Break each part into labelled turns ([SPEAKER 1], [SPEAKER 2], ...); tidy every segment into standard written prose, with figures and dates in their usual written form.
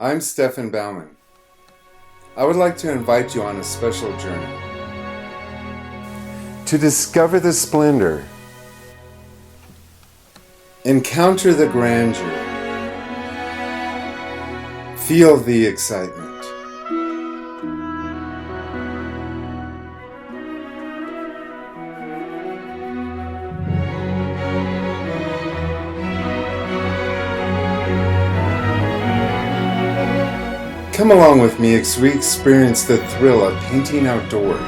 [SPEAKER 1] I'm Stefan Baumann. I would like to invite you on a special journey to discover the splendor, encounter the grandeur, feel the excitement. Come along with me as we experience the thrill of painting outdoors.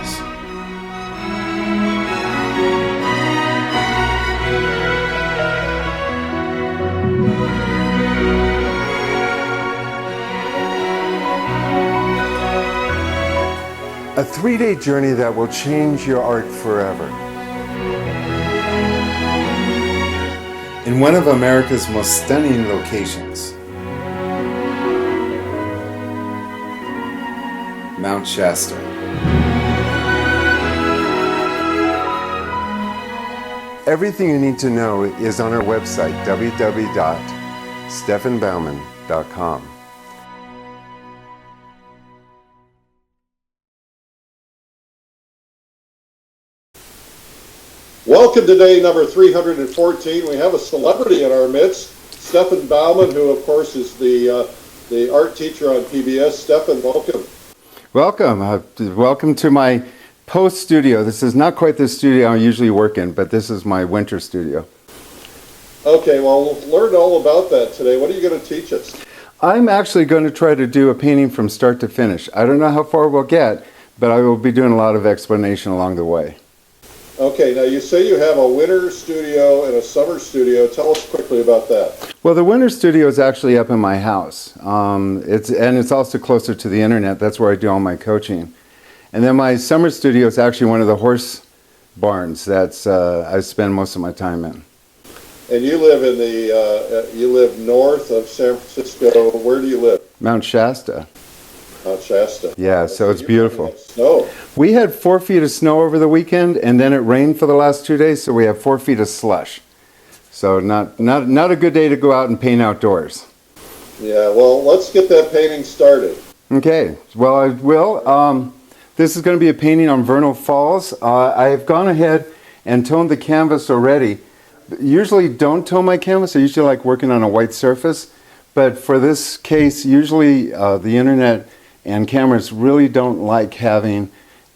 [SPEAKER 1] A 3-day journey that will change your art forever. In one of America's most stunning locations, Mount Shasta. Everything you need to know is on our website, www.stefanbaumann.com.
[SPEAKER 2] Welcome to day number 314. We have a celebrity in our midst, Stefan Baumann, who of course is the art teacher on PBS. Stefan, welcome.
[SPEAKER 1] Welcome. Welcome to my post studio. This is not quite the studio I usually work in, but this is my winter studio.
[SPEAKER 2] Okay, well, we'll learn all about that today. What are you going to teach us?
[SPEAKER 1] I'm actually going to try to do a painting from start to finish. I don't know how far we'll get, but I will be doing a lot of explanation along the way.
[SPEAKER 2] Okay, now you say you have a winter studio and a summer studio. Tell us quickly about that.
[SPEAKER 1] Well, the winter studio is actually up in my house. It's also closer to the internet. That's where I do all my coaching. And then my summer studio is actually one of the horse barns that's I spend most of my time in.
[SPEAKER 2] And you live in you live north of San Francisco. Where do you live?
[SPEAKER 1] Mount Shasta.
[SPEAKER 2] Mount Shasta.
[SPEAKER 1] Yeah, so it's beautiful.
[SPEAKER 2] Snow.
[SPEAKER 1] We had 4 feet of snow over the weekend, and then it rained for the last 2 days, so we have 4 feet of slush. So not a good day to go out and paint outdoors.
[SPEAKER 2] Yeah, well, let's get that painting started.
[SPEAKER 1] Okay, well, I will. This is going to be a painting on vernal falls. I've gone ahead and toned the canvas already. Usually don't tone my canvas. I usually like working on a white surface. But for this case, usually the internet and cameras really don't like having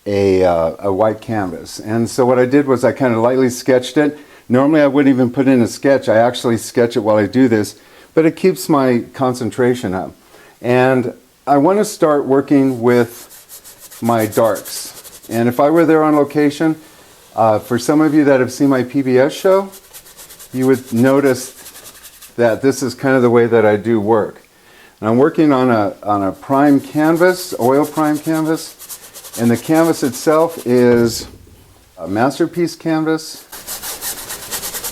[SPEAKER 1] a white canvas. And so what I did was I kind of lightly sketched it. Normally I wouldn't even put in a sketch. I actually sketch it while I do this, but it keeps my concentration up. And I want to start working with my darks. And if I were there on location, for some of you that have seen my PBS show, you would notice that this is kind of the way that I do work. And I'm working on a prime canvas, oil prime canvas, and the canvas itself is a masterpiece canvas.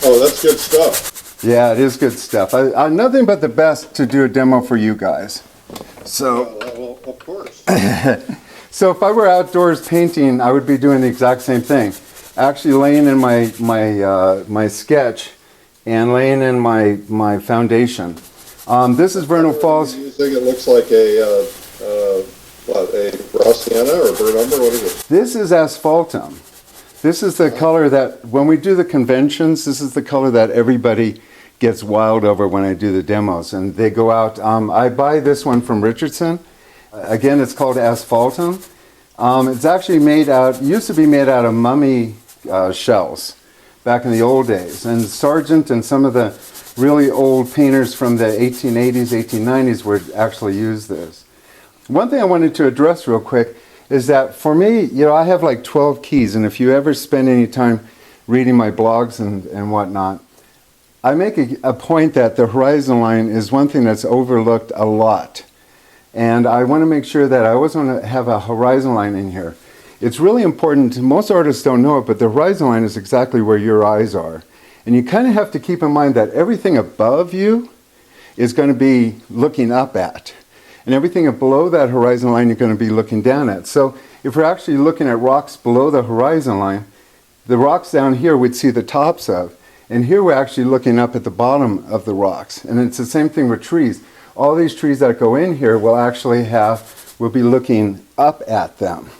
[SPEAKER 2] Oh, that's good stuff.
[SPEAKER 1] Yeah, it is good stuff. I'm nothing but the best to do a demo for you guys. So,
[SPEAKER 2] well, of course.
[SPEAKER 1] So if I were outdoors painting, I would be doing the exact same thing. Actually laying in my sketch and laying in my foundation. This is Vernal Falls.
[SPEAKER 2] It looks like a raw sienna or burnt umber. What is it?
[SPEAKER 1] This is asphaltum. This is the color that, when we do the conventions, this is the color that everybody gets wild over when I do the demos. And they go out, I buy this one from Richardson. Again, it's called asphaltum. It's actually used to be made out of mummy shells back in the old days. And Sargent and some of the really old painters from the 1880s, 1890s would actually use this. One thing I wanted to address real quick is that for me, I have like 12 keys, and if you ever spend any time reading my blogs and whatnot, I make a point that the horizon line is one thing that's overlooked a lot. And I want to make sure that I always want to have a horizon line in here. It's really important. Most artists don't know it, but the horizon line is exactly where your eyes are. And you kind of have to keep in mind that everything above you is going to be looking up at. And everything below that horizon line you're going to be looking down at. So if we're actually looking at rocks below the horizon line, the rocks down here we'd see the tops of. And here we're actually looking up at the bottom of the rocks. And it's the same thing with trees. all these trees that go in here will actually we'll be looking up at them.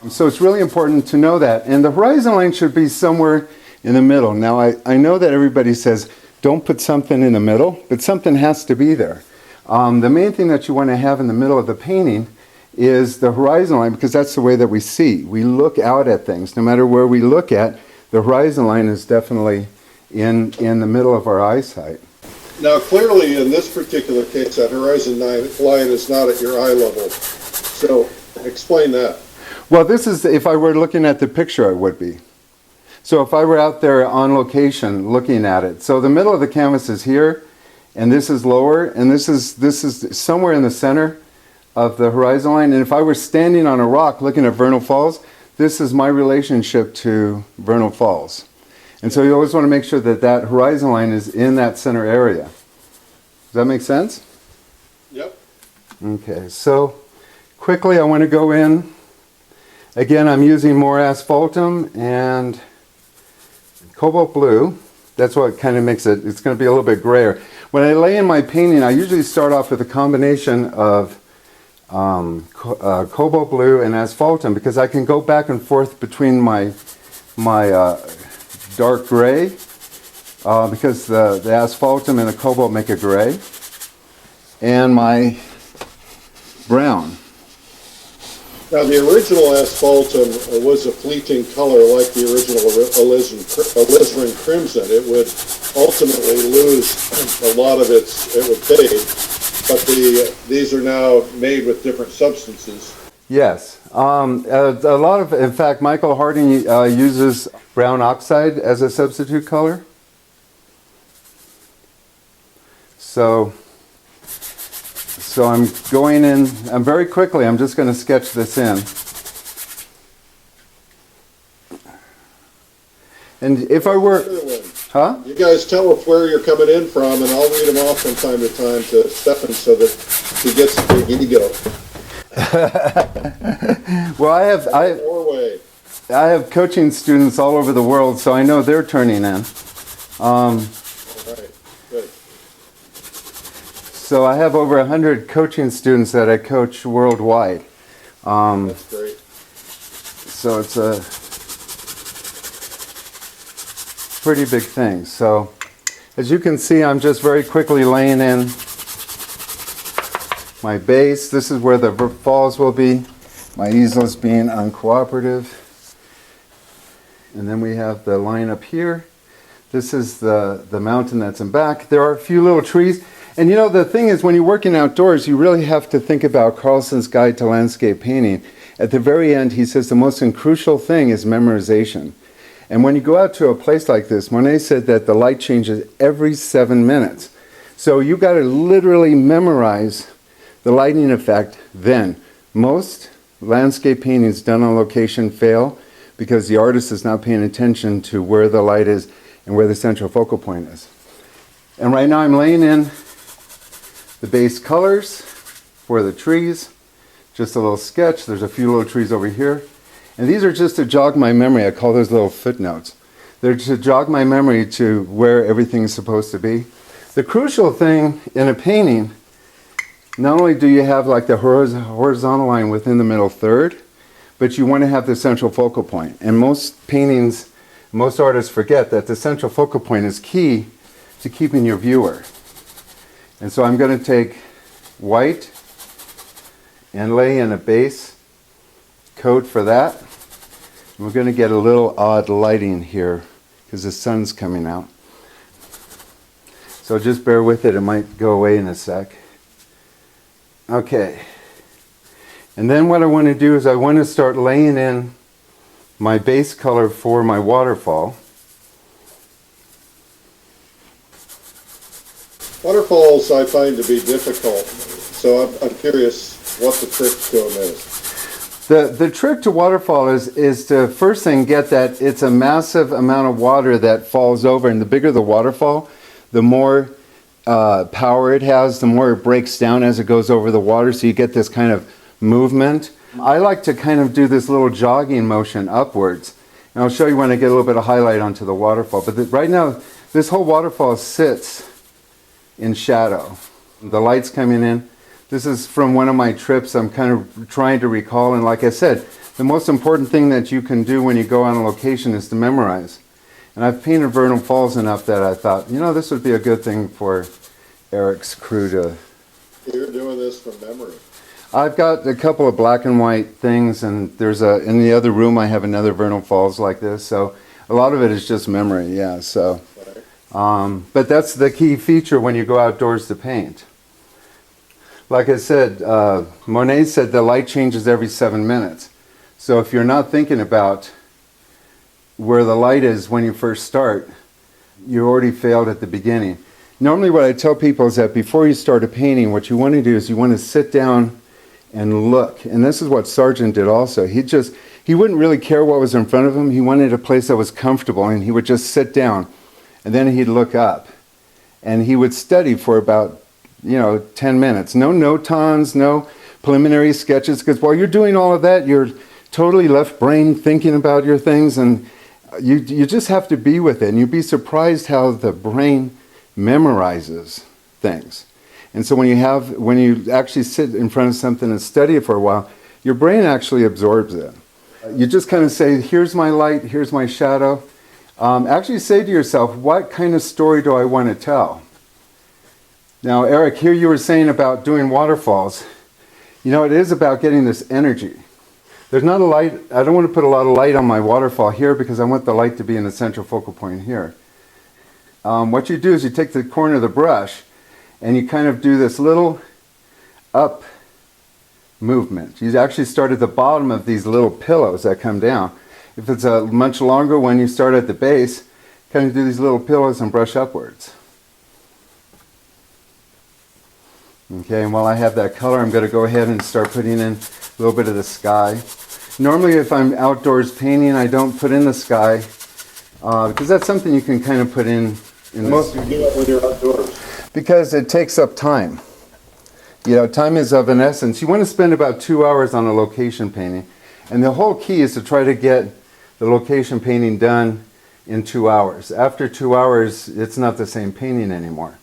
[SPEAKER 1] So it's really important to know that. And the horizon line should be somewhere in the middle. Now, I know that everybody says, don't put something in the middle, but something has to be there. The main thing that you want to have in the middle of the painting is the horizon line, because that's the way that we see. We look out at things. No matter where we look at, the horizon line is definitely in the middle of our eyesight.
[SPEAKER 2] Now, clearly, in this particular case, that horizon line is not at your eye level. So, explain that.
[SPEAKER 1] Well, this is, if I were looking at the picture, it would be. So if I were out there on location looking at it. So the middle of the canvas is here, and this is lower, and this is somewhere in the center of the horizon line. And if I were standing on a rock looking at Vernal Falls, this is my relationship to Vernal Falls. And so you always want to make sure that that horizon line is in that center area. Does that make sense?
[SPEAKER 2] Yep.
[SPEAKER 1] Okay, so quickly I want to go in. Again, I'm using more asphaltum and cobalt blue. That's what kind of makes it, it's going to be a little bit grayer. When I lay in my painting, I usually start off with a combination of cobalt blue and asphaltum, because I can go back and forth between my dark gray, because the asphaltum and the cobalt make a gray, and my brown.
[SPEAKER 2] Now, the original asphaltum was a fleeting color like the original alizarin crimson. It would ultimately lose a lot of it would fade, but these are now made with different substances.
[SPEAKER 1] Yes. A lot of, in fact, Michael Harding uses brown oxide as a substitute color. So I'm going in, very quickly, I'm just going to sketch this in. And if I were... Huh?
[SPEAKER 2] You guys tell us where you're coming in from, and I'll read them off from time to time to Stefan so that he gets a big ego.
[SPEAKER 1] Well, I have coaching students all over the world, so I know they're turning in.
[SPEAKER 2] All right, good.
[SPEAKER 1] So I have over 100 coaching students that I coach worldwide.
[SPEAKER 2] That's great.
[SPEAKER 1] So it's a pretty big thing. So as you can see, I'm just very quickly laying in my base. This is where the falls will be. My easel's being uncooperative. And then we have the line up here. This is the mountain that's in back. There are a few little trees. And you know, the thing is, when you're working outdoors, you really have to think about Carlson's Guide to Landscape Painting. At the very end, he says the most crucial thing is memorization. And when you go out to a place like this, Monet said that the light changes every 7 minutes. So you got to literally memorize the lighting effect then. Most landscape paintings done on location fail because the artist is not paying attention to where the light is and where the central focal point is. And right now I'm laying in the base colors for the trees. Just a little sketch. There's a few little trees over here. And these are just to jog my memory. I call those little footnotes. They're to jog my memory to where everything is supposed to be. The crucial thing in a painting, not only do you have like the horizontal line within the middle third, but you want to have the central focal point. And most paintings, most artists forget that the central focal point is key to keeping your viewer. And so I'm going to take white and lay in a base coat for that. We're going to get a little odd lighting here because the sun's coming out. So just bear with it. It might go away in a sec. Okay. And then what I want to do is I want to start laying in my base color for my waterfall.
[SPEAKER 2] Waterfalls I find to be difficult, so I'm curious what the trick to them is.
[SPEAKER 1] The trick to waterfall is to first thing get that it's a massive amount of water that falls over, and the bigger the waterfall, the more power it has, the more it breaks down as it goes over the water, so you get this kind of movement. I like to kind of do this little jogging motion upwards, and I'll show you when I get a little bit of highlight onto the waterfall. But right now, this whole waterfall sits in shadow. The light's coming in. This is from one of my trips I'm kind of trying to recall, and like I said, the most important thing that you can do when you go on a location is to memorize. And I've painted Vernal Falls enough that I thought, you know, this would be a good thing for Eric's crew to...
[SPEAKER 2] You're doing this from memory.
[SPEAKER 1] I've got a couple of black and white things, and there's in the other room I have another Vernal Falls like this, so a lot of it is just memory, yeah, so. But that's the key feature when you go outdoors to paint. Like I said, Monet said the light changes every 7 minutes. So if you're not thinking about where the light is when you first start, you already failed at the beginning. Normally what I tell people is that before you start a painting, what you want to do is you want to sit down and look. And this is what Sargent did also. He wouldn't really care what was in front of him. He wanted a place that was comfortable, and he would just sit down, and then he'd look up. And he would study for about 10 minutes. No notons, no preliminary sketches, because while you're doing all of that, you're totally left brain thinking about your things, and you just have to be with it. And you'd be surprised how the brain memorizes things. And so when you actually sit in front of something and study it for a while, your brain actually absorbs it. You just kind of say, here's my light, here's my shadow. Actually say to yourself, what kind of story do I want to tell? Now, Eric, here you were saying about doing waterfalls. You know, it is about getting this energy. There's not a light, I don't want to put a lot of light on my waterfall here because I want the light to be in the central focal point here. What you do is you take the corner of the brush and you kind of do this little up movement. You actually start at the bottom of these little pillows that come down. If it's a much longer one, you start at the base, kind of do these little pillows and brush upwards. Okay, and while I have that color, I'm going to go ahead and start putting in a little bit of the sky. Normally, if I'm outdoors painting, I don't put in the sky because that's something you can kind of put in.
[SPEAKER 2] Most of you do it when you're outdoors.
[SPEAKER 1] Because it takes up time. You know, time is of an essence. You want to spend about 2 hours on a location painting. And the whole key is to try to get the location painting done in 2 hours. After 2 hours, it's not the same painting anymore.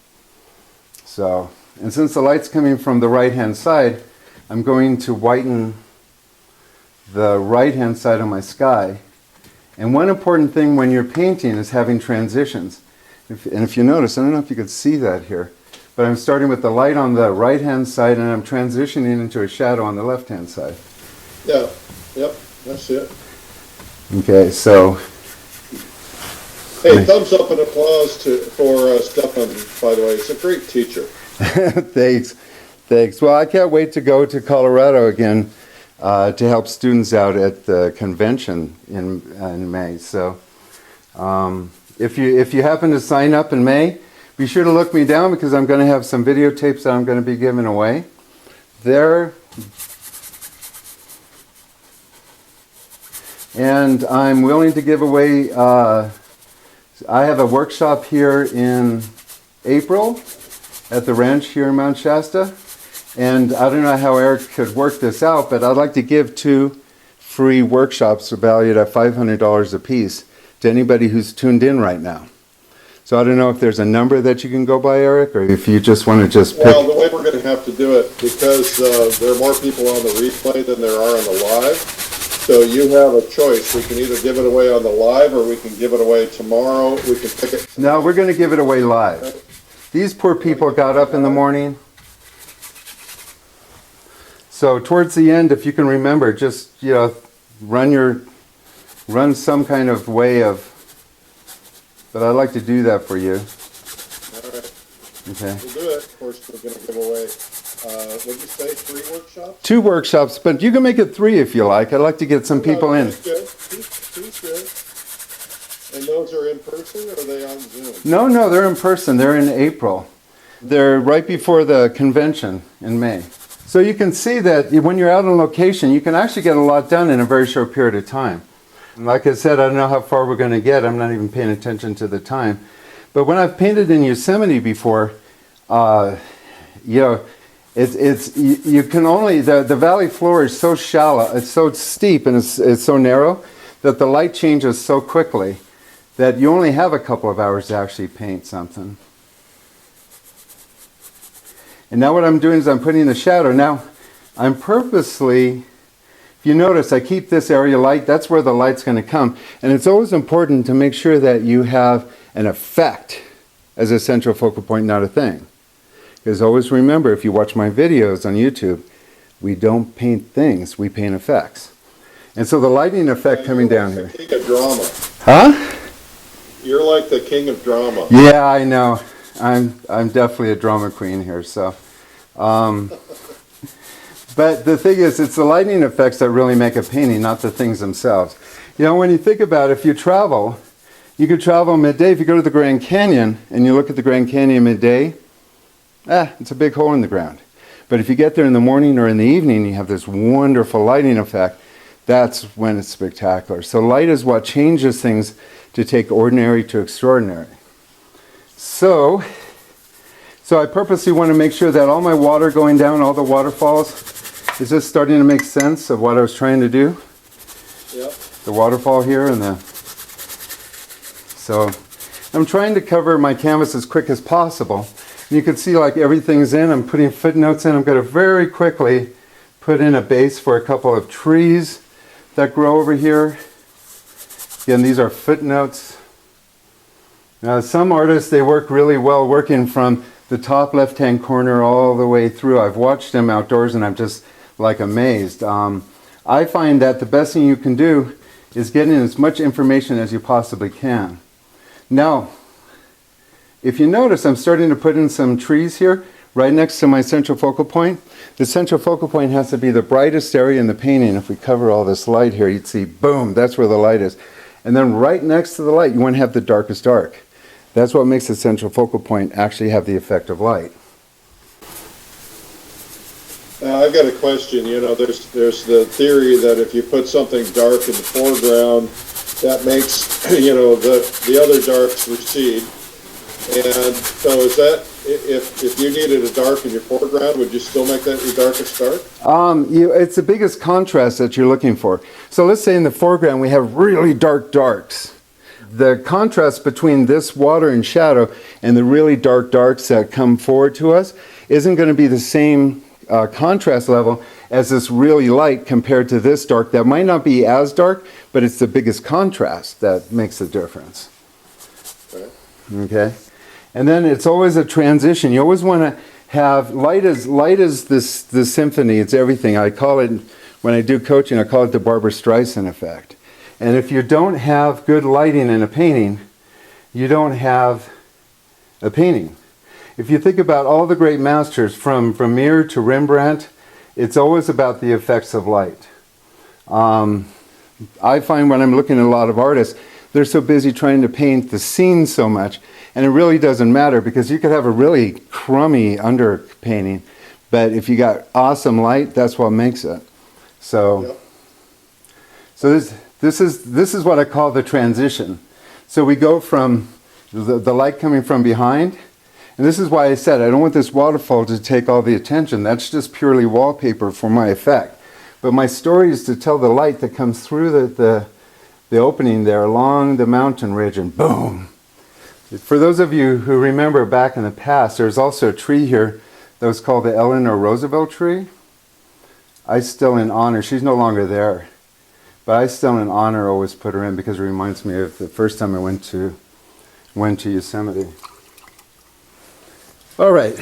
[SPEAKER 1] So, and since the light's coming from the right-hand side, I'm going to whiten the right-hand side of my sky. And one important thing when you're painting is having transitions. And if you notice, I don't know if you could see that here, but I'm starting with the light on the right-hand side and I'm transitioning into a shadow on the left-hand side.
[SPEAKER 2] Yeah, yep, that's it.
[SPEAKER 1] Okay, so...
[SPEAKER 2] Hey, thumbs up and applause for Stefan, by the way. He's a great teacher. Thanks. Well, I can't wait to go to Colorado again to help students out at the convention in May. So... If you happen to sign up in May, be sure to look me down because I'm going to have some videotapes that I'm going to be giving away. And I'm willing to give away, I have a workshop here in April at the ranch here in Mount Shasta. And I don't know how Eric could work this out, but I'd like to give 2 free workshops valued at $500 a piece to anybody who's tuned in right now. So I don't know if there's a number that you can go by, Eric, or if you just want to just pick. Well, the way we're going to have to do it, because there are more people on the replay than there are on the live, so you have a choice. We can either give it away on the live or we can give it away tomorrow. We can pick it.
[SPEAKER 1] No, we're going to give it away live. These poor people got up in the morning. So towards the end, if you can remember, just, run some kind of way of, but I'd like to do that for you.
[SPEAKER 2] All right.
[SPEAKER 1] Okay.
[SPEAKER 2] We'll do it. Of course, we're going to give away, what did you say, 3 workshops?
[SPEAKER 1] 2 workshops, but you can make it 3 if you like. I'd like to get some people in.
[SPEAKER 2] That's good. Two's good. And those are in person or are they on Zoom?
[SPEAKER 1] No, they're in person. They're in April. They're right before the convention in May. So you can see that when you're out on location, you can actually get a lot done in a very short period of time. Like I said, I don't know how far we're going to get. I'm not even paying attention to the time. But when I've painted in Yosemite before, you can only, the valley floor is so shallow, it's so steep and it's so narrow that the light changes so quickly that you only have a couple of hours to actually paint something. And now what I'm doing is I'm putting the shadow. Now, I'm purposely, if you notice, I keep this area light. That's where the light's going to come. And it's always important to make sure that you have an effect as a central focal point, not a thing. Because always remember, if you watch my videos on YouTube, we don't paint things, we paint effects. And so the lighting effect coming down here.
[SPEAKER 2] King of drama.
[SPEAKER 1] Huh?
[SPEAKER 2] You're like the king of drama.
[SPEAKER 1] Yeah, I know. I'm definitely a drama queen here. So, but the thing is, it's the lighting effects that really make a painting, not the things themselves. You know, when you think about it, if you travel, you could travel midday. If you go to the Grand Canyon and you look at the Grand Canyon midday, it's a big hole in the ground. But if you get there in the morning or in the evening, you have this wonderful lighting effect. That's when it's spectacular. So light is what changes things to take ordinary to extraordinary. So I purposely want to make sure that all my water going down, all the waterfalls, is this starting to make sense of what I was trying to do?
[SPEAKER 2] Yep.
[SPEAKER 1] The waterfall here and the... So I'm trying to cover my canvas as quick as possible. And you can see like everything's in. I'm putting footnotes in. I'm going to very quickly put in a base for a couple of trees that grow over here. Again, these are footnotes. Now, some artists, they work really well working from the top left-hand corner all the way through. I've watched them outdoors and I'm just like amazed. I find that the best thing you can do is get in as much information as you possibly can. Now, if you notice, I'm starting to put in some trees here right next to my central focal point. The central focal point has to be the brightest area in the painting. If we cover all this light here, you'd see, boom, that's where the light is. And then right next to the light, you want to have the darkest dark. That's what makes the central focal point actually have the effect of light.
[SPEAKER 2] Now, I've got a question. You know, there's the theory that if you put something dark in the foreground, that makes, you know, the other darks recede. And so is that, if you needed a dark in your foreground, would you still make that your darkest dark?
[SPEAKER 1] It's the biggest contrast that you're looking for. So let's say in the foreground we have really dark darks. The contrast between this water and shadow and the really dark darks that come forward to us isn't going to be the same contrast level as this really light compared to this dark that might not be as dark, but it's the biggest contrast that makes the difference. Okay? And then it's always a transition. You always want to have light is the symphony. It's everything. I call it, when I do coaching, I call it the Barbra Streisand effect. And if you don't have good lighting in a painting, you don't have a painting. If you think about all the great masters from Vermeer to Rembrandt, it's always about the effects of light. I find when I'm looking at a lot of artists, they're so busy trying to paint the scene so much, and it really doesn't matter because you could have a really crummy underpainting, but if you got awesome light, that's what makes it. So,
[SPEAKER 2] Yep.
[SPEAKER 1] so this is what I call the transition. So we go from the light coming from behind, and this is why I said I don't want this waterfall to take all the attention. That's just purely wallpaper for my effect. But my story is to tell the light that comes through the opening there along the mountain ridge, and boom. For those of you who remember back in the past, there's also a tree here that was called the Eleanor Roosevelt tree. I still in honor, she's no longer there, but I still in honor always put her in because it reminds me of the first time I went to Yosemite. All right.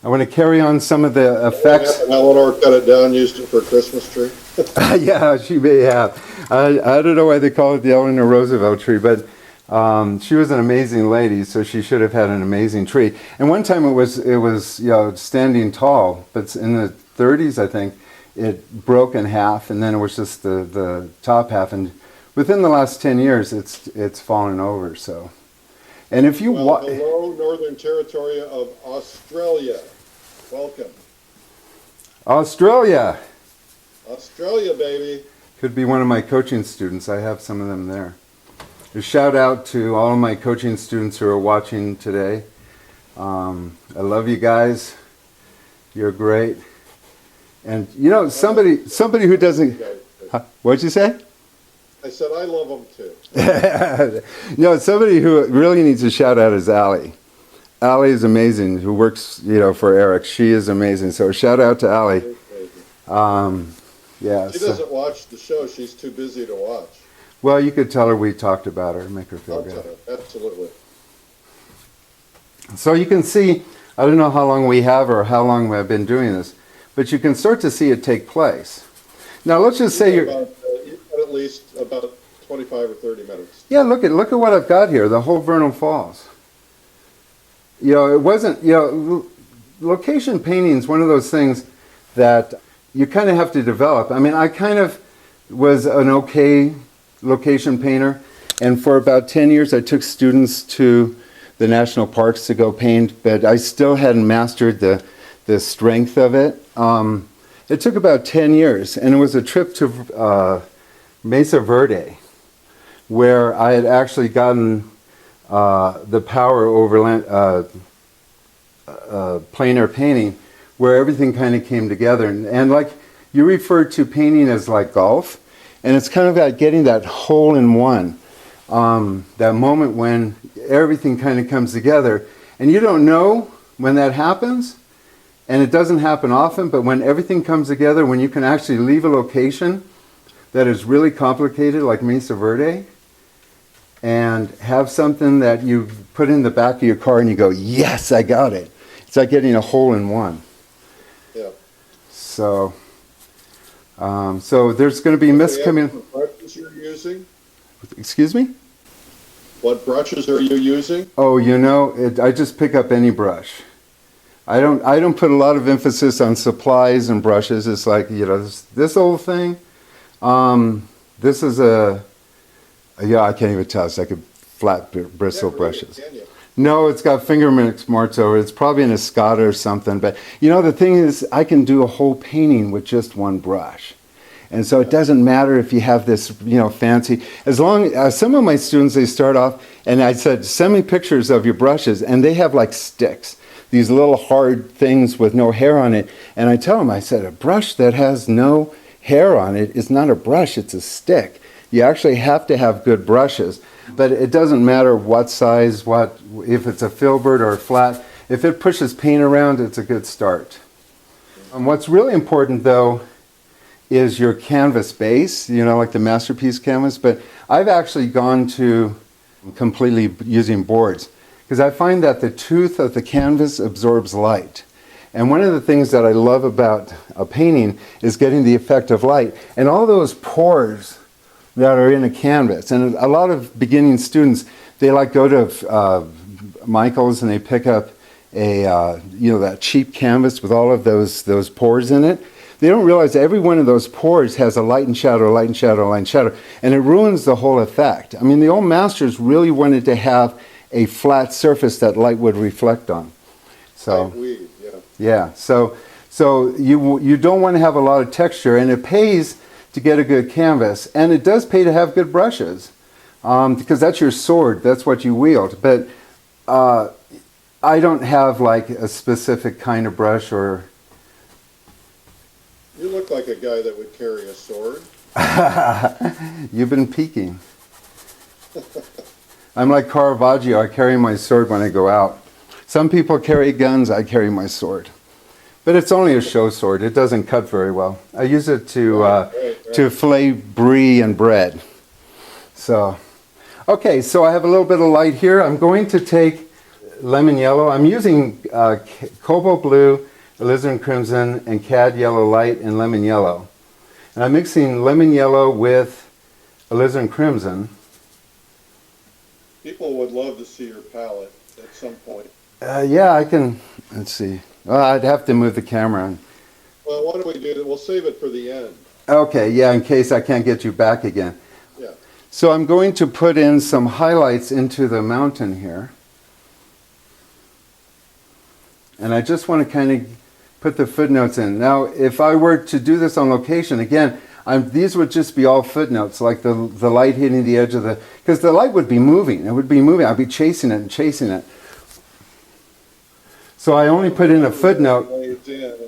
[SPEAKER 1] I want to carry on some of the effects.
[SPEAKER 2] Eleanor cut it down, used it for a Christmas tree.
[SPEAKER 1] Yeah, she may have. I don't know why they call it the Eleanor Roosevelt tree, but she was an amazing lady, so she should have had an amazing tree. And one time it was standing tall, but in the 30s, I think, it broke in half, and then it was just the top half. And within the last 10 years, it's fallen over. So, and if you
[SPEAKER 2] hello, Northern Territory of Australia. Welcome.
[SPEAKER 1] Australia.
[SPEAKER 2] Australia, baby.
[SPEAKER 1] Could be one of my coaching students. I have some of them there. A shout out to all of my coaching students who are watching today. I love you guys. You're great. And you know, somebody who doesn't... What'd you say?
[SPEAKER 2] I said I love them too.
[SPEAKER 1] You know, somebody who really needs a shout out is Allie. Allie is amazing, who works, for Eric. She is amazing. So shout out to Allie. Yeah.
[SPEAKER 2] She doesn't watch the show. She's too busy to watch.
[SPEAKER 1] Well, you could tell her we talked about her, make her feel
[SPEAKER 2] I'll
[SPEAKER 1] good.
[SPEAKER 2] tell her. Absolutely.
[SPEAKER 1] So you can see, I don't know how long we have or how long I've been doing this, but you can start to see it take place. Now let's just say you've
[SPEAKER 2] got at least about 25 or 30 minutes.
[SPEAKER 1] Yeah, look at what I've got here, the whole Vernal Falls. It wasn't, location painting is one of those things that you kind of have to develop. I mean, I kind of was an okay location painter, and for about 10 years I took students to the national parks to go paint, but I still hadn't mastered the strength of it. It took about 10 years, and it was a trip to Mesa Verde, where I had actually gotten the power over plein air painting, where everything kind of came together. And like you refer to painting as like golf, and it's kind of like getting that hole in one, that moment when everything kind of comes together. And you don't know when that happens, and it doesn't happen often, but when everything comes together, when you can actually leave a location that is really complicated, like Mesa Verde, and have something that you put in the back of your car and you go, yes, I got it. It's like getting a hole in one.
[SPEAKER 2] Yeah.
[SPEAKER 1] So there's going to be mist coming.
[SPEAKER 2] What brushes you're using?
[SPEAKER 1] Excuse me?
[SPEAKER 2] What brushes are you using?
[SPEAKER 1] Oh, I just pick up any brush. I don't put a lot of emphasis on supplies and brushes. It's like, this old thing. This is I can't even tell. It's like a flat bristle brushes. No, it's got finger marks over it. It's probably an Escada or something. But the thing is, I can do a whole painting with just one brush. And so it doesn't matter if you have this, fancy. As long as some of my students, they start off, and I said, send me pictures of your brushes, and they have like sticks, these little hard things with no hair on it. And I tell them, I said, a brush that has no hair on it is not a brush, it's a stick. You actually have to have good brushes. But it doesn't matter what size, if it's a filbert or a flat. If it pushes paint around, it's a good start. What's really important, though, is your canvas base, like the masterpiece canvas. But I've actually gone to completely using boards, because I find that the tooth of the canvas absorbs light. And one of the things that I love about a painting is getting the effect of light. And all those pores that are in a canvas. And a lot of beginning students, they go to Michael's and they pick up that cheap canvas with all of those pores in it. They don't realize that every one of those pores has a light and shadow, light and shadow, light and shadow. And it ruins the whole effect. I mean, the old masters really wanted to have a flat surface that light would reflect on. So, yeah. So you don't want to have a lot of texture, and it pays to get a good canvas, and it does pay to have good brushes, because that's your sword, that's what you wield. But I don't have like a specific kind of brush or...
[SPEAKER 2] You look like a guy that would carry a sword.
[SPEAKER 1] You've been peeking. I'm like Caravaggio, I carry my sword when I go out. Some people carry guns, I carry my sword. But it's only a show sword. It doesn't cut very well. I use it to fillet brie and bread. So, okay, so I have a little bit of light here. I'm going to take lemon yellow. I'm using cobalt blue, alizarin crimson, and cad yellow light and lemon yellow. And I'm mixing lemon yellow with alizarin crimson.
[SPEAKER 2] People would love to see your palette at some point.
[SPEAKER 1] Yeah, I can. Let's see. Well, I'd have to move the camera on.
[SPEAKER 2] Well, why don't we do that? We'll save it for the end.
[SPEAKER 1] Okay, yeah, in case I can't get you back again.
[SPEAKER 2] Yeah.
[SPEAKER 1] So I'm going to put in some highlights into the mountain here. And I just want to kind of put the footnotes in. Now, if I were to do this on location, again, these would just be all footnotes, like the light hitting the edge of the... Because the light would be moving. It would be moving. I'd be chasing it and chasing it. So I only put in a footnote.
[SPEAKER 2] And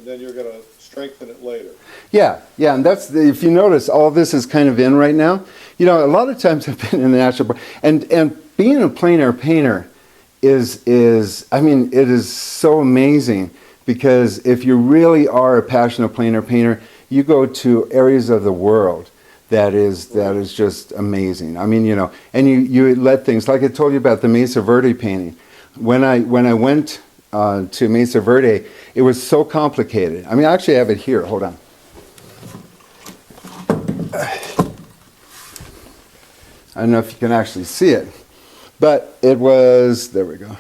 [SPEAKER 2] then you're going to strengthen it later.
[SPEAKER 1] Yeah, and that's if you notice, all this is kind of in right now. A lot of times I've been in the natural, and being a plein air painter I mean, it is so amazing, because if you really are a passionate plein air painter, you go to areas of the world that is just amazing. I mean, you know, and you let things, like I told you about the Mesa Verde painting. When I went to Mesa Verde, it was so complicated. I mean, I actually have it here. Hold on. I don't know if you can actually see it, but it was, there we go.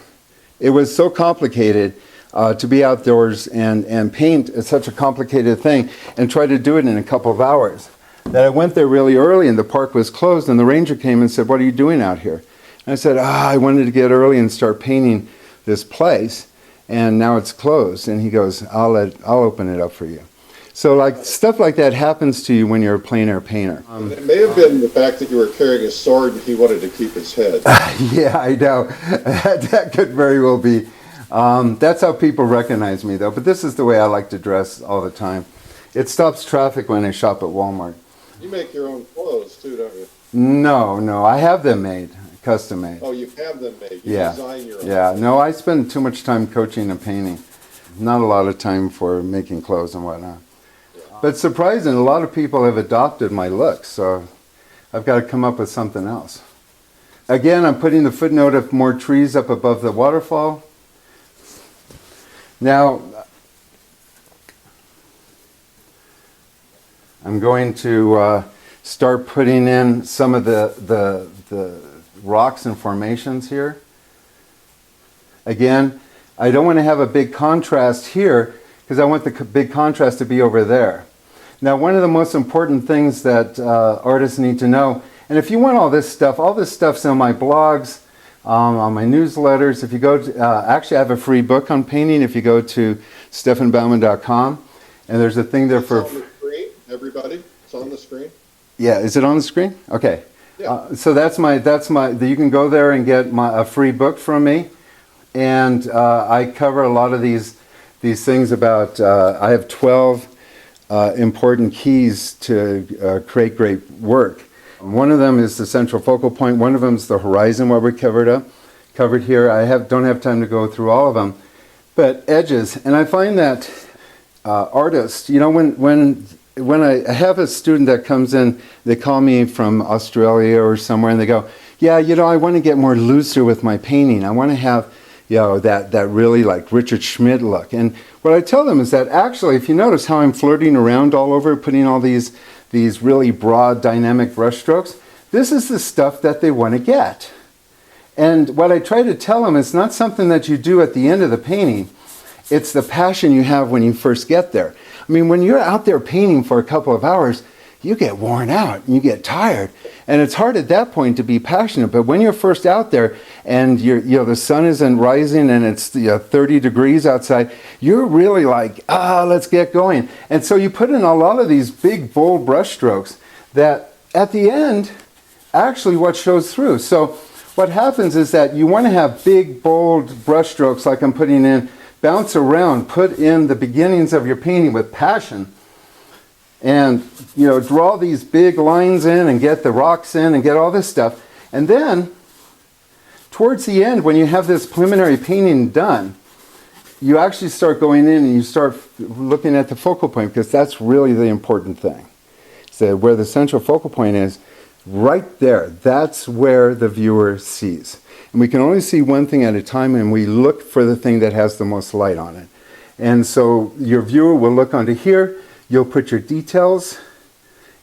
[SPEAKER 1] It was so complicated to be outdoors and paint such a complicated thing and try to do it in a couple of hours, that I went there really early and the park was closed, and the ranger came and said, "What are you doing out here?" And I said, "I wanted to get early and start painting this place, and now it's closed." And he goes, I'll open it up for you." So like stuff like that happens to you when you're a plein air painter.
[SPEAKER 2] It may have been the fact that you were carrying a sword and he wanted to keep his head.
[SPEAKER 1] Yeah, I know. That could very well be. That's how people recognize me, though. But this is the way I like to dress all the time. It stops traffic when I shop at Walmart.
[SPEAKER 2] You make your own clothes too, don't you?
[SPEAKER 1] No, I have them made, custom made.
[SPEAKER 2] Oh, you have them made. You
[SPEAKER 1] Yeah,
[SPEAKER 2] design your own.
[SPEAKER 1] yeah. No, I spend too much time coaching and painting. Not a lot of time for making clothes and whatnot. But surprising, a lot of people have adopted my look, so I've got to come up with something else. Again, I'm putting the footnote of more trees up above the waterfall. Now, I'm going to start putting in some of the rocks and formations here. Again, I don't want to have a big contrast here, because I want the big contrast to be over there. Now, one of the most important things that artists need to know, and if you want all this stuff's on my blogs, on my newsletters. If you go to, actually I have a free book on painting if you go to stefanbaumann.com, and there's a thing there for...
[SPEAKER 2] It's on the screen, everybody. It's on the screen.
[SPEAKER 1] Yeah, is it on the screen? Okay.
[SPEAKER 2] Yeah.
[SPEAKER 1] So that's my, you can go there and get a free book from me, and I cover a lot of these things about, I have 12 important keys to create great work. One of them is the central focal point. One of them is the horizon, what we covered here. I don't have time to go through all of them, but edges. And I find that artists, you know, when I have a student that comes in, they call me from Australia or somewhere, and they go, "Yeah, you know, I want to get more looser with my painting. I want to have, you know, that really like Richard Schmidt look." And what I tell them is that actually, if you notice how I'm flirting around all over, putting all these really broad dynamic brush strokes, this is the stuff that they want to get. And what I try to tell them is not something that you do at the end of the painting. It's the passion you have when you first get there. I mean, when you're out there painting for a couple of hours, you get worn out and you get tired. And it's hard at that point to be passionate. But when you're first out there and the sun isn't rising and it's 30 degrees outside, you're really like, let's get going. And so you put in a lot of these big, bold brush strokes that at the end, actually what shows through. So what happens is that you want to have big, bold brush strokes like I'm putting in, bounce around, put in the beginnings of your painting with passion. And, you know, draw these big lines in and get the rocks in and get all this stuff. And then, towards the end, when you have this preliminary painting done, you actually start going in and you start looking at the focal point, because that's really the important thing. So where the central focal point is, right there, that's where the viewer sees. And we can only see one thing at a time, and we look for the thing that has the most light on it. And so your viewer will look onto here. You'll put your details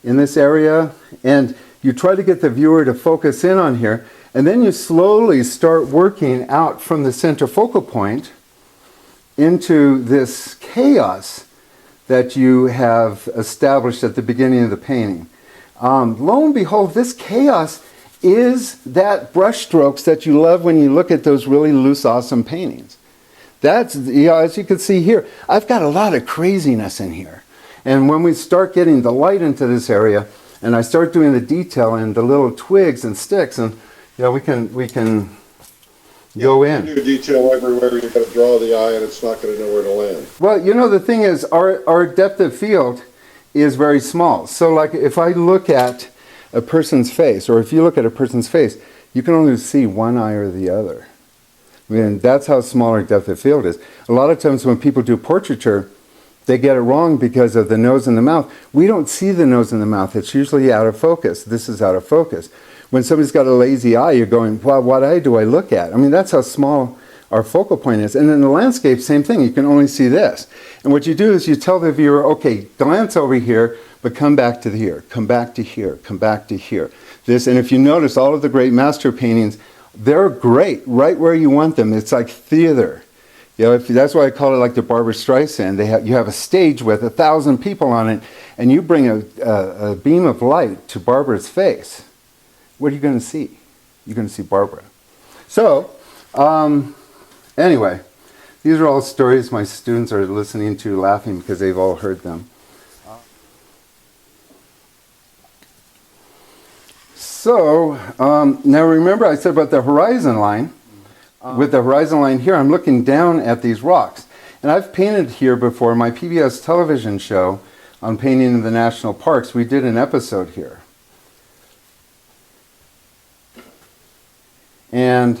[SPEAKER 1] in this area, and you try to get the viewer to focus in on here, and then you slowly start working out from the center focal point into this chaos that you have established at the beginning of the painting. Lo and behold, this chaos is that brush strokes that you love when you look at those really loose, awesome paintings. That's, you know, as you can see here, I've got a lot of craziness in here. And when we start getting the light into this area, and I start doing the detail and the little twigs and sticks, and you know, we can go in.
[SPEAKER 2] You do detail everywhere. You're going to draw the eye, and it's not going to know where to land.
[SPEAKER 1] Well, you know, the thing is, our depth of field is very small. So, like, if I look at a person's face, or if you look at a person's face, you can only see one eye or the other. I mean, that's how small our depth of field is. A lot of times when people do portraiture, they get it wrong because of the nose and the mouth. We don't see the nose and the mouth. It's usually out of focus. This is out of focus. When somebody's got a lazy eye, you're going, well, what eye do I look at? I mean, that's how small our focal point is. And in the landscape, same thing. You can only see this. And what you do is you tell the viewer, okay, glance over here, but come back to here, come back to here, come back to here. This, and if you notice, all of the great master paintings, they're great right where you want them. It's like theater. You know, that's why I call it like the Barbra Streisand. You have a stage with 1,000 people on it, and you bring a beam of light to Barbara's face. What are you going to see? You're going to see Barbara. So, anyway, these are all stories my students are listening to, laughing because they've all heard them. So, now remember I said about the horizon line. With the horizon line here, I'm looking down at these rocks. And I've painted here before. My PBS television show on painting in the national parks, we did an episode here. And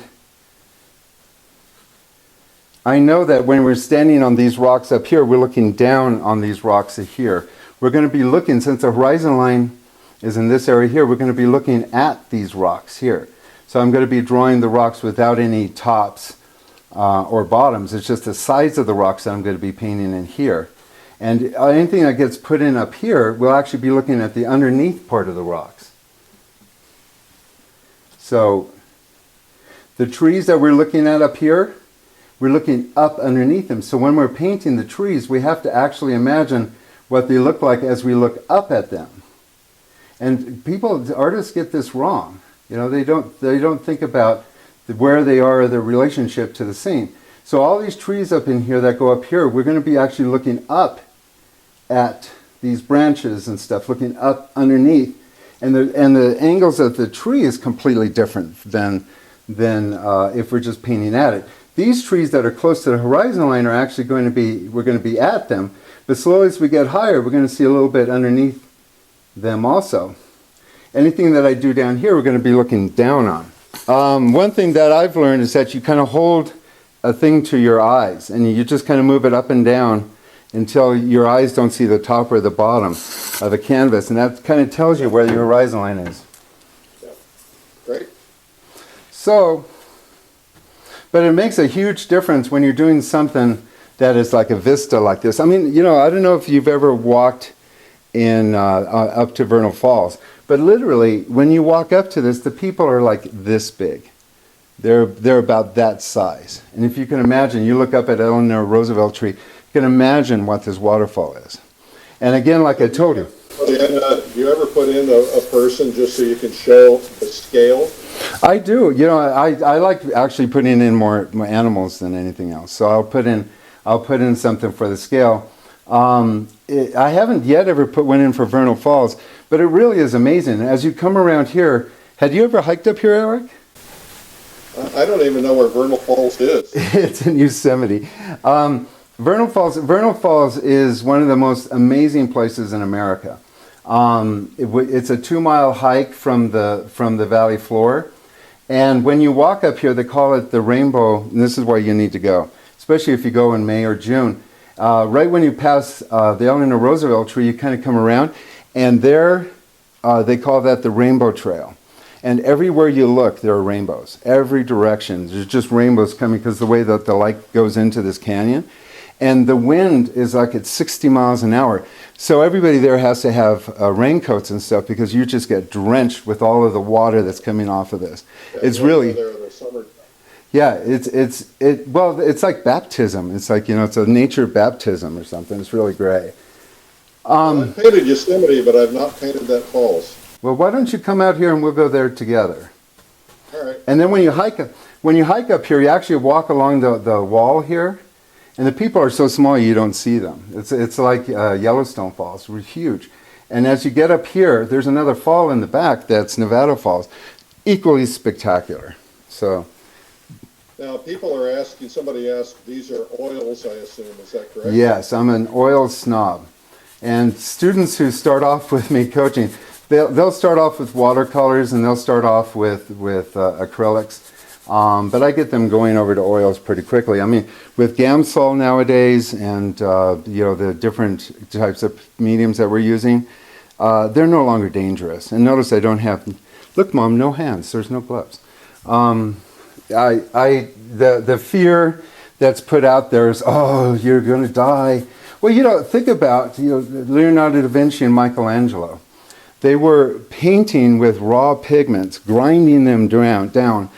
[SPEAKER 1] I know that when we're standing on these rocks up here, we're looking down on these rocks here. We're going to be looking, since the horizon line is in this area here, we're going to be looking at these rocks here. So I'm going to be drawing the rocks without any tops or bottoms. It's just the sides of the rocks that I'm going to be painting in here. And anything that gets put in up here, we'll actually be looking at the underneath part of the rocks. So the trees that we're looking at up here, we're looking up underneath them. So when we're painting the trees, we have to actually imagine what they look like as we look up at them. And artists get this wrong. You know, they don't think about where they are, their relationship to the scene. So all these trees up in here that go up here, we're going to be actually looking up at these branches and stuff, looking up underneath. And the angles of the tree is completely different than if we're just painting at it. These trees that are close to the horizon line are actually we're going to be at them. But slowly as we get higher, we're going to see a little bit underneath them also. Anything that I do down here, we're going to be looking down on. One thing that I've learned is that you kind of hold a thing to your eyes, and you just kind of move it up and down until your eyes don't see the top or the bottom of the canvas, and that kind of tells you where your horizon line is.
[SPEAKER 2] Yeah. Great.
[SPEAKER 1] So, but it makes a huge difference when you're doing something that is like a vista like this. I mean, you know, I don't know if you've ever walked in up to Vernal Falls. But literally, when you walk up to this, the people are like this big. They're about that size. And if you can imagine, you look up at Eleanor Roosevelt tree, you can imagine what this waterfall is. And again, like I told you.
[SPEAKER 2] Do you ever put in a person just so you can show the scale?
[SPEAKER 1] I do. You know, I like actually putting in more animals than anything else. So I'll put in something for the scale. I haven't yet ever put one in for Vernal Falls, but it really is amazing. As you come around here, had you ever hiked up here, Eric?
[SPEAKER 2] I don't even know where Vernal Falls is.
[SPEAKER 1] It's in Yosemite. Vernal Falls is one of the most amazing places in America. It's a 2-mile hike from the valley floor, and when you walk up here, they call it the Rainbow, and this is where you need to go, especially if you go in May or June. Right when you pass the Eleanor Roosevelt tree, you kind of come around, and there they call that the Rainbow Trail. And everywhere you look, there are rainbows. Every direction, there's just rainbows coming because the way that the light goes into this canyon. And the wind is like at 60 miles an hour. So everybody there has to have raincoats and stuff because you just get drenched with all of the water that's coming off of this.
[SPEAKER 2] Yeah,
[SPEAKER 1] it's really...
[SPEAKER 2] There in the summer.
[SPEAKER 1] Yeah, it's like baptism. It's like, you know, it's a nature baptism or something. It's really great.
[SPEAKER 2] I've painted Yosemite, but I've not painted that falls.
[SPEAKER 1] Well, why don't you come out here and we'll go there together?
[SPEAKER 2] All right.
[SPEAKER 1] And then when you hike up here, you actually walk along the wall here, and the people are so small you don't see them. It's like Yellowstone Falls. We're huge. And as you get up here, there's another fall in the back that's Nevada Falls, equally spectacular. So.
[SPEAKER 2] Now, people are asking, somebody asked, these are oils, I assume, is that correct?
[SPEAKER 1] Yes, I'm an oil snob. And students who start off with me coaching, they'll start off with watercolors and they'll start off with acrylics. But I get them going over to oils pretty quickly. I mean, with Gamsol nowadays and the different types of mediums that we're using, they're no longer dangerous. And notice I don't have, look, Mom, no hands. There's no gloves. The fear that's put out there is, oh, you're going to die. Well, think about Leonardo da Vinci and Michelangelo. They were painting with raw pigments, grinding them down.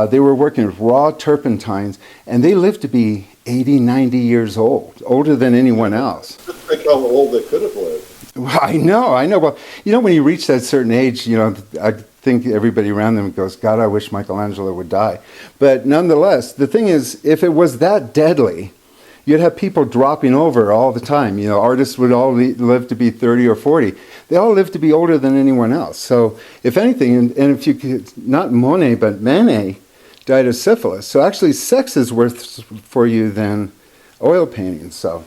[SPEAKER 1] They were working with raw turpentines, and they lived to be 80, 90 years old, older than anyone else.
[SPEAKER 2] Think how old they could have lived.
[SPEAKER 1] Well, I know. Well, when you reach that certain age, I think everybody around them goes, God, I wish Michelangelo would die. But nonetheless, the thing is, if it was that deadly, you'd have people dropping over all the time. Artists would all live to be 30 or 40. They all live to be older than anyone else. So if anything, and if you could, not Monet, but Manet died of syphilis. So actually sex is worse for you than oil painting. So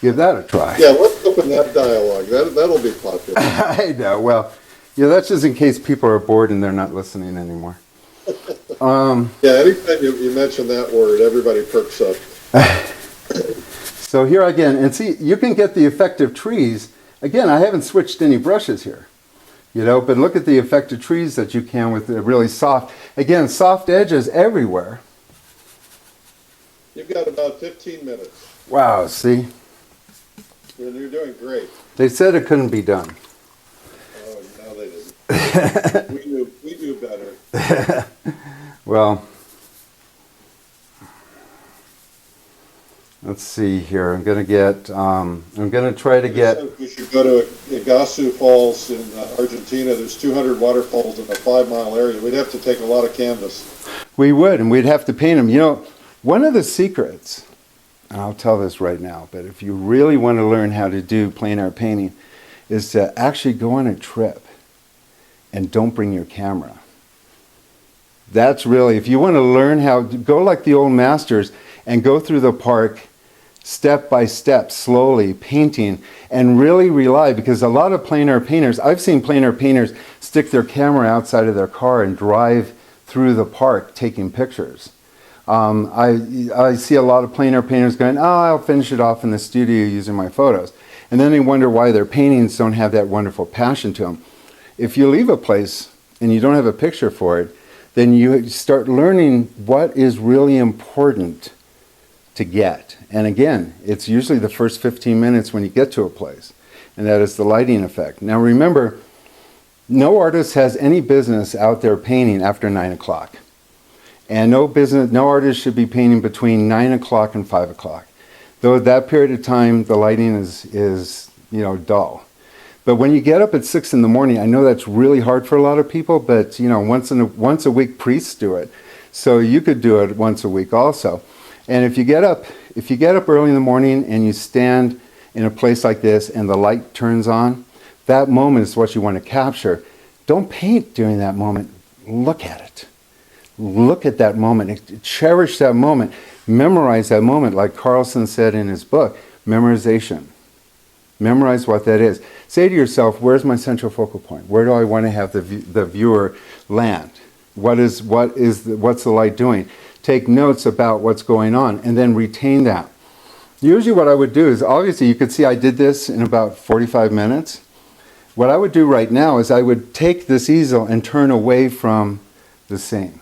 [SPEAKER 1] give that a try.
[SPEAKER 2] Yeah, let's open that dialogue. That'll be popular.
[SPEAKER 1] I know. Well, that's just in case people are bored and they're not listening anymore.
[SPEAKER 2] Yeah, anytime you mention that word, everybody perks up.
[SPEAKER 1] So here again, and see, you can get the effect of trees. Again, I haven't switched any brushes here, but look at the effect of trees that you can with the really soft, again, soft edges everywhere.
[SPEAKER 2] You've got about 15 minutes.
[SPEAKER 1] Wow, see?
[SPEAKER 2] And you're doing great.
[SPEAKER 1] They said it couldn't be done.
[SPEAKER 2] Oh, no, they didn't. we knew better.
[SPEAKER 1] Well, let's see here. I'm going to try to get...
[SPEAKER 2] We should go to Iguazu Falls in Argentina. There's 200 waterfalls in a 5-mile area. We'd have to take a lot of canvas.
[SPEAKER 1] We would, and we'd have to paint them. One of the secrets, and I'll tell this right now, but if you really want to learn how to do plein air painting, is to actually go on a trip and don't bring your camera. That's really, if you want to learn how, go like the old masters and go through the park step by step, slowly painting, and really rely, because a lot of plein air painters, I've seen plein air painters stick their camera outside of their car and drive through the park taking pictures. I see a lot of plein air painters going, I'll finish it off in the studio using my photos. And then they wonder why their paintings don't have that wonderful passion to them. If you leave a place and you don't have a picture for it, then you start learning what is really important to get. And again, it's usually the first 15 minutes when you get to a place, and that is the lighting effect. Now remember, no artist has any business out there painting after 9 o'clock. And no artist should be painting between 9 o'clock and 5 o'clock. Though at that period of time, the lighting is dull. But when you get up at 6 in the morning, I know that's really hard for a lot of people, but once a week priests do it. So you could do it once a week also. And if you get up early in the morning and you stand in a place like this and the light turns on, that moment is what you want to capture. Don't paint during that moment. Look at it. Look at that moment. Cherish that moment. Memorize that moment, like Carlson said in his book, memorization. Memorize what that is. Say to yourself, where's my central focal point? Where do I want to have the viewer land? What's the light doing? Take notes about what's going on and then retain that. Usually what I would do is, obviously you could see I did this in about 45 minutes. What I would do right now is I would take this easel and turn away from the scene.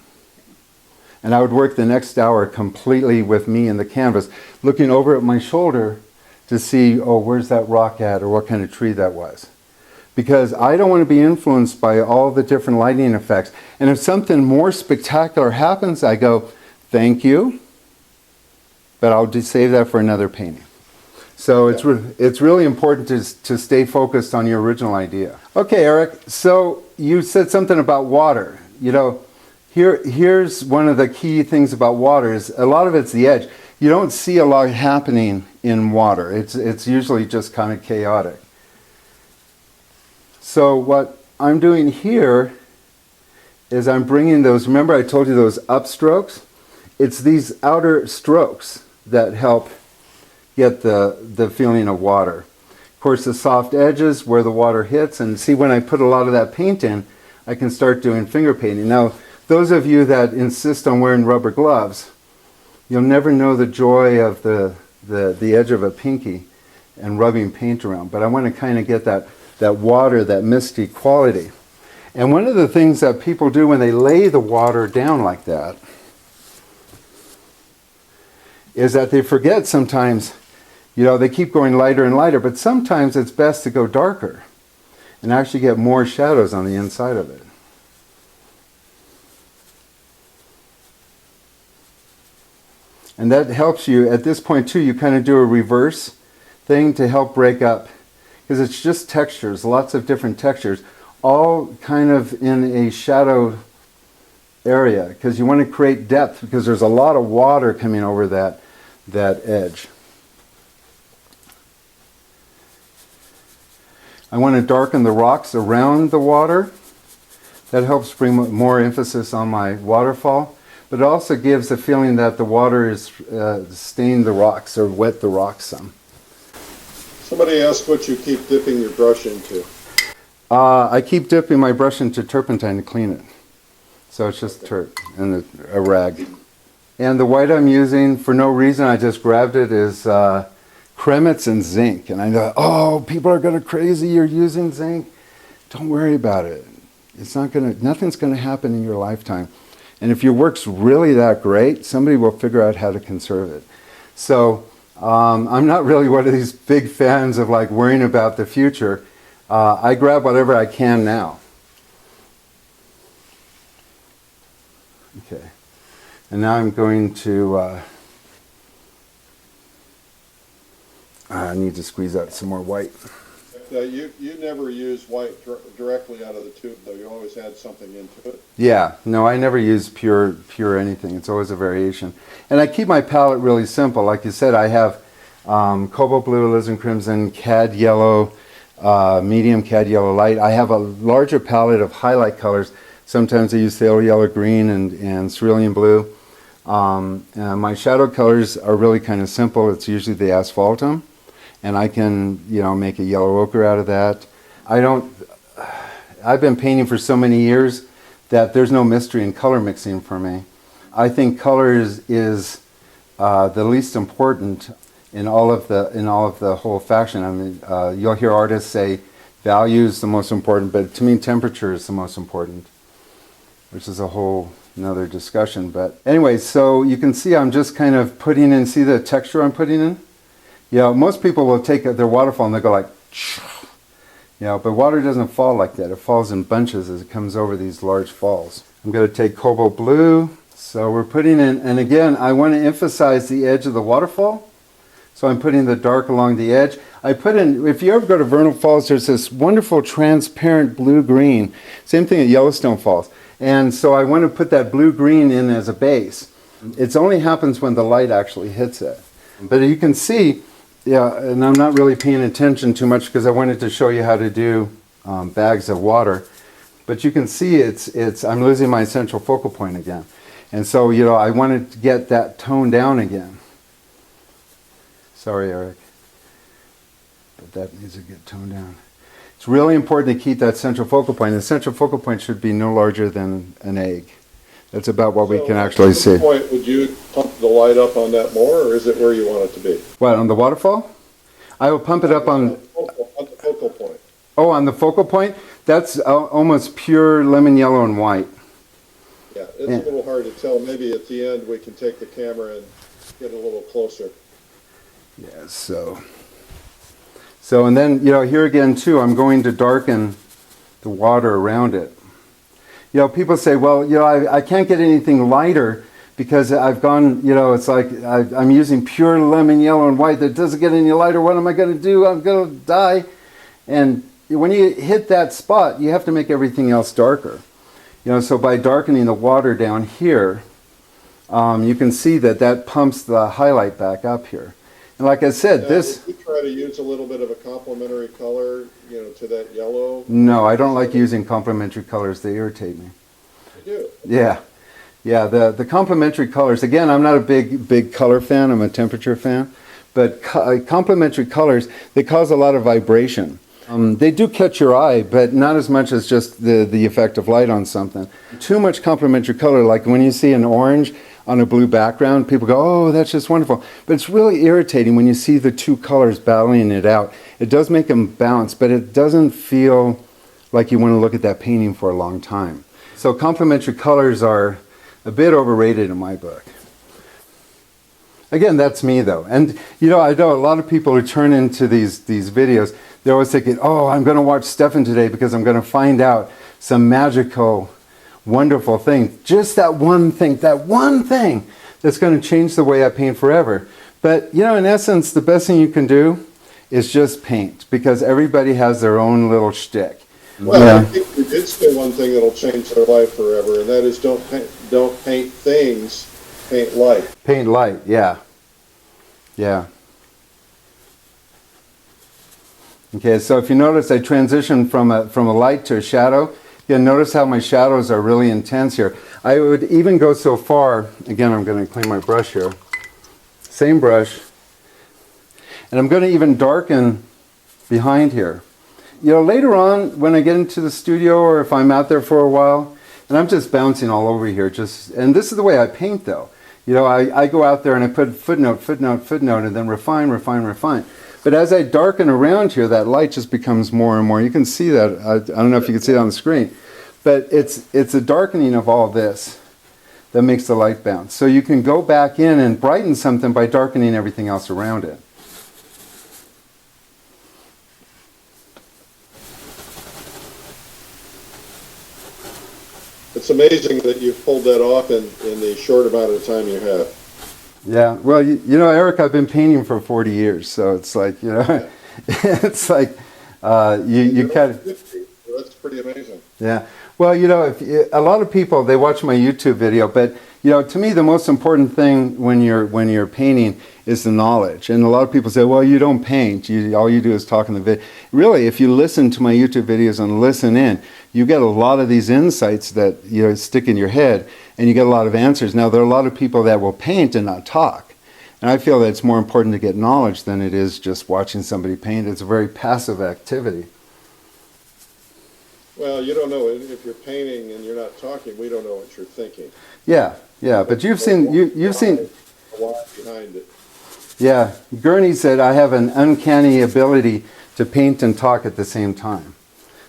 [SPEAKER 1] And I would work the next hour completely with me and the canvas, looking over at my shoulder to see, where's that rock at, or what kind of tree that was. Because I don't want to be influenced by all the different lighting effects. And if something more spectacular happens, I go, thank you, but I'll just save that for another painting. So it's really important to stay focused on your original idea. Okay, Eric, so you said something about water. Here's one of the key things about water is a lot of it's the edge. You don't see a lot happening in water. It's usually just kind of chaotic. So what I'm doing here is I'm bringing those, remember I told you those upstrokes? It's these outer strokes that help get the feeling of water. Of course, the soft edges where the water hits, and see when I put a lot of that paint in, I can start doing finger painting. Now, those of you that insist on wearing rubber gloves, you'll never know the joy of the edge of a pinky and rubbing paint around. But I want to kind of get that water, that misty quality. And one of the things that people do when they lay the water down like that is that they forget sometimes, they keep going lighter and lighter, but sometimes it's best to go darker and actually get more shadows on the inside of it. And that helps you, at this point too, you kind of do a reverse thing to help break up, because it's just textures, lots of different textures, all kind of in a shadow area, because you want to create depth, because there's a lot of water coming over that edge. I want to darken the rocks around the water. That helps bring more emphasis on my waterfall, but it also gives a feeling that the water is stained the rocks or wet the rocks some.
[SPEAKER 2] Somebody asked what you keep dipping your brush into.
[SPEAKER 1] I keep dipping my brush into turpentine to clean it. So it's just turp and a rag. And the white I'm using, for no reason, I just grabbed it, is Kremets and zinc. And I know, oh, people are going to crazy, you're using zinc. Don't worry about it. Nothing's going to happen in your lifetime. And if your work's really that great, somebody will figure out how to conserve it. So I'm not really one of these big fans of like worrying about the future. I grab whatever I can now. Okay. And now I'm going to, I need to squeeze out some more white.
[SPEAKER 2] You never use white directly out of the tube, though. You always add something into it.
[SPEAKER 1] Yeah, no, I never use pure anything. It's always a variation. And I keep my palette really simple. Like you said, I have cobalt blue, alizarin crimson, cad yellow, medium cad yellow light. I have a larger palette of highlight colors. Sometimes I use phthalo yellow green and cerulean blue. And my shadow colors are really kind of simple. It's usually the asphaltum. And I can, make a yellow ochre out of that. I've been painting for so many years that there's no mystery in color mixing for me. I think color is the least important in all of the whole fashion. I mean, you'll hear artists say value is the most important, but to me temperature is the most important, which is a whole another discussion. But anyway, so you can see I'm just kind of putting in, see the texture I'm putting in? Most people will take their waterfall and they'll go like, but water doesn't fall like that. It falls in bunches as it comes over these large falls. I'm going to take cobalt blue. So we're putting in, and again, I want to emphasize the edge of the waterfall. So I'm putting the dark along the edge. I put in, if you ever go to Vernal Falls, there's this wonderful transparent blue-green. Same thing at Yellowstone Falls. And so I want to put that blue-green in as a base. It only happens when the light actually hits it. But you can see, and I'm not really paying attention too much because I wanted to show you how to do bags of water. But you can see I'm losing my central focal point again. And so, I wanted to get that tone down again. Sorry, Eric. But that needs to get toned down. It's really important to keep that central focal point. The central focal point should be no larger than an egg. That's about what we can actually see.
[SPEAKER 2] At what point would you pump the light up on that more, or is it where you want it to be?
[SPEAKER 1] What, on the waterfall? I will pump it up on
[SPEAKER 2] the focal point.
[SPEAKER 1] Oh, on the focal point? That's almost pure lemon yellow and white.
[SPEAKER 2] Yeah, it's a little hard to tell. Maybe at the end we can take the camera and get a little closer.
[SPEAKER 1] Yeah, so and then, here again too, I'm going to darken the water around it. People say, well, I can't get anything lighter because I've gone, it's like I'm using pure lemon yellow and white that doesn't get any lighter. What am I going to do? I'm going to die. And when you hit that spot, you have to make everything else darker. So by darkening the water down here, you can see that pumps the highlight back up here. And like I said,
[SPEAKER 2] would you try to use a little bit of a complementary color, to that yellow?
[SPEAKER 1] No, I don't like using complementary colors. They irritate me.
[SPEAKER 2] You do?
[SPEAKER 1] Yeah. The complementary colors. Again, I'm not a big color fan. I'm a temperature fan. But complementary colors, they cause a lot of vibration. They do catch your eye, but not as much as just the effect of light on something. Too much complementary color, like when you see an orange on a blue background, people go, oh, that's just wonderful. But it's really irritating when you see the two colors battling it out. It does make them bounce, but it doesn't feel like you want to look at that painting for a long time. So complementary colors are a bit overrated in my book. Again, that's me though. And I know a lot of people who turn into these videos, they're always thinking, oh, I'm going to watch Stefan today because I'm going to find out some magical, wonderful thing. Just that one thing that's going to change the way I paint forever. But, in essence, the best thing you can do is just paint, because everybody has their own little shtick.
[SPEAKER 2] Well, I think you did say one thing that'll change their life forever, and that is don't paint things, paint light.
[SPEAKER 1] Paint light, yeah. Yeah. Okay, so if you notice, I transitioned from a light to a shadow. You'll notice how my shadows are really intense here. I would even go so far, again, I'm going to clean my brush here. Same brush. And I'm going to even darken behind here. Later on, when I get into the studio or if I'm out there for a while, and I'm just bouncing all over here, and this is the way I paint though. I go out there and I put footnote, and then refine. But as I darken around here, that light just becomes more and more. You can see that. I don't know if you can see it on the screen. But it's a darkening of all this that makes the light bounce. So you can go back in and brighten something by darkening everything else around it.
[SPEAKER 2] It's amazing that you've pulled that off in the short amount of time you have.
[SPEAKER 1] Yeah, well, Eric, I've been painting for 40 years, so it's like, it's like you kind of...
[SPEAKER 2] That's pretty amazing.
[SPEAKER 1] Yeah. Well, a lot of people, they watch my YouTube video, but, to me, the most important thing when you're painting is the knowledge. And a lot of people say, well, you don't paint. All you do is talk in the video. Really, if you listen to my YouTube videos and listen in, you get a lot of these insights that, stick in your head, and you get a lot of answers. Now, there are a lot of people that will paint and not talk. And I feel that it's more important to get knowledge than it is just watching somebody paint. It's a very passive activity.
[SPEAKER 2] Well, you don't know if you're painting and you're not talking. We don't know what you're thinking.
[SPEAKER 1] Yeah, but you've seen
[SPEAKER 2] a lot behind it.
[SPEAKER 1] Yeah, Gurney said I have an uncanny ability to paint and talk at the same time.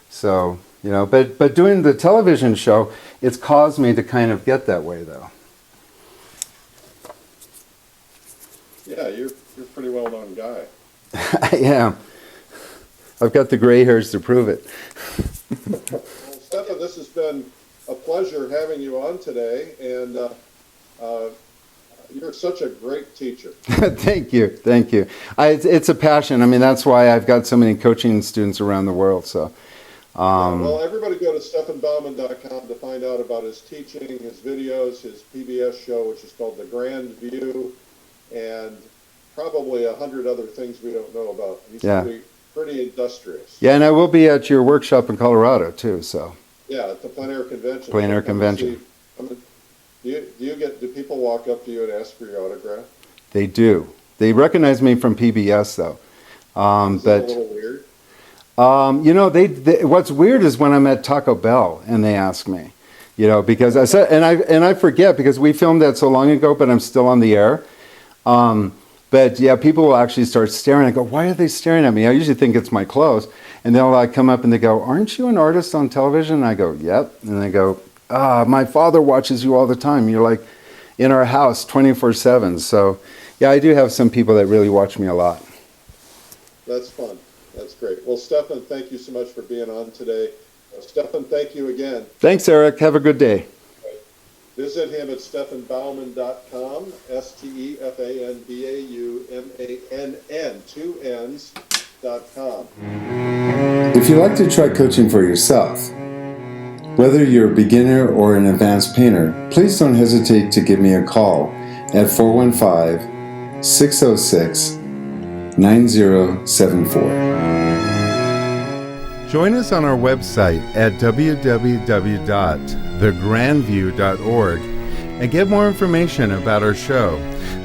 [SPEAKER 1] So but doing the television show, it's caused me to kind of get that way though.
[SPEAKER 2] Yeah, you're a pretty well-known guy.
[SPEAKER 1] I am. I've got the gray hairs to prove it.
[SPEAKER 2] Well, Stefan, this has been a pleasure having you on today, and you're such a great teacher.
[SPEAKER 1] Thank you. It's a passion. I mean, that's why I've got so many coaching students around the world. So,
[SPEAKER 2] well, everybody go to stefanbaumann.com to find out about his teaching, his videos, his PBS show, which is called The Grand View, and probably 100 other things we don't know about. He's pretty industrious.
[SPEAKER 1] Yeah, and I will be at your workshop in Colorado too. So. Yeah,
[SPEAKER 2] at the Plein Air Convention.
[SPEAKER 1] Plein Air Convention.
[SPEAKER 2] Do people walk up to you and ask for your autograph?
[SPEAKER 1] They do. They recognize me from PBS though.
[SPEAKER 2] Is that a little weird?
[SPEAKER 1] What's weird is when I'm at Taco Bell and they ask me, because I said, and I forget because we filmed that so long ago, but I'm still on the air. But yeah, people will actually start staring. I go, why are they staring at me? I usually think it's my clothes. And they'll come up and they go, aren't you an artist on television? And I go, yep. And they go, my father watches you all the time. You're like in our house 24/7. So yeah, I do have some people that really watch me a lot.
[SPEAKER 2] That's fun. That's great. Well, Stefan, thank you so much for being on today. Stefan, thank you again.
[SPEAKER 1] Thanks, Eric. Have a good day.
[SPEAKER 2] Visit him at stefanbaumann.com, StefanBaumann, 2 N's.com.
[SPEAKER 1] If you'd like to try coaching for yourself, whether you're a beginner or an advanced painter, please don't hesitate to give me a call at 415-606-9074. Join us on our website at www.thegrandview.org and get more information about our show.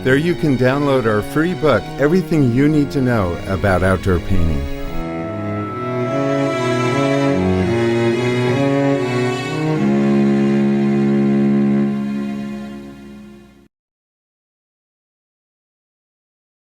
[SPEAKER 1] There you can download our free book, Everything You Need to Know About Outdoor Painting.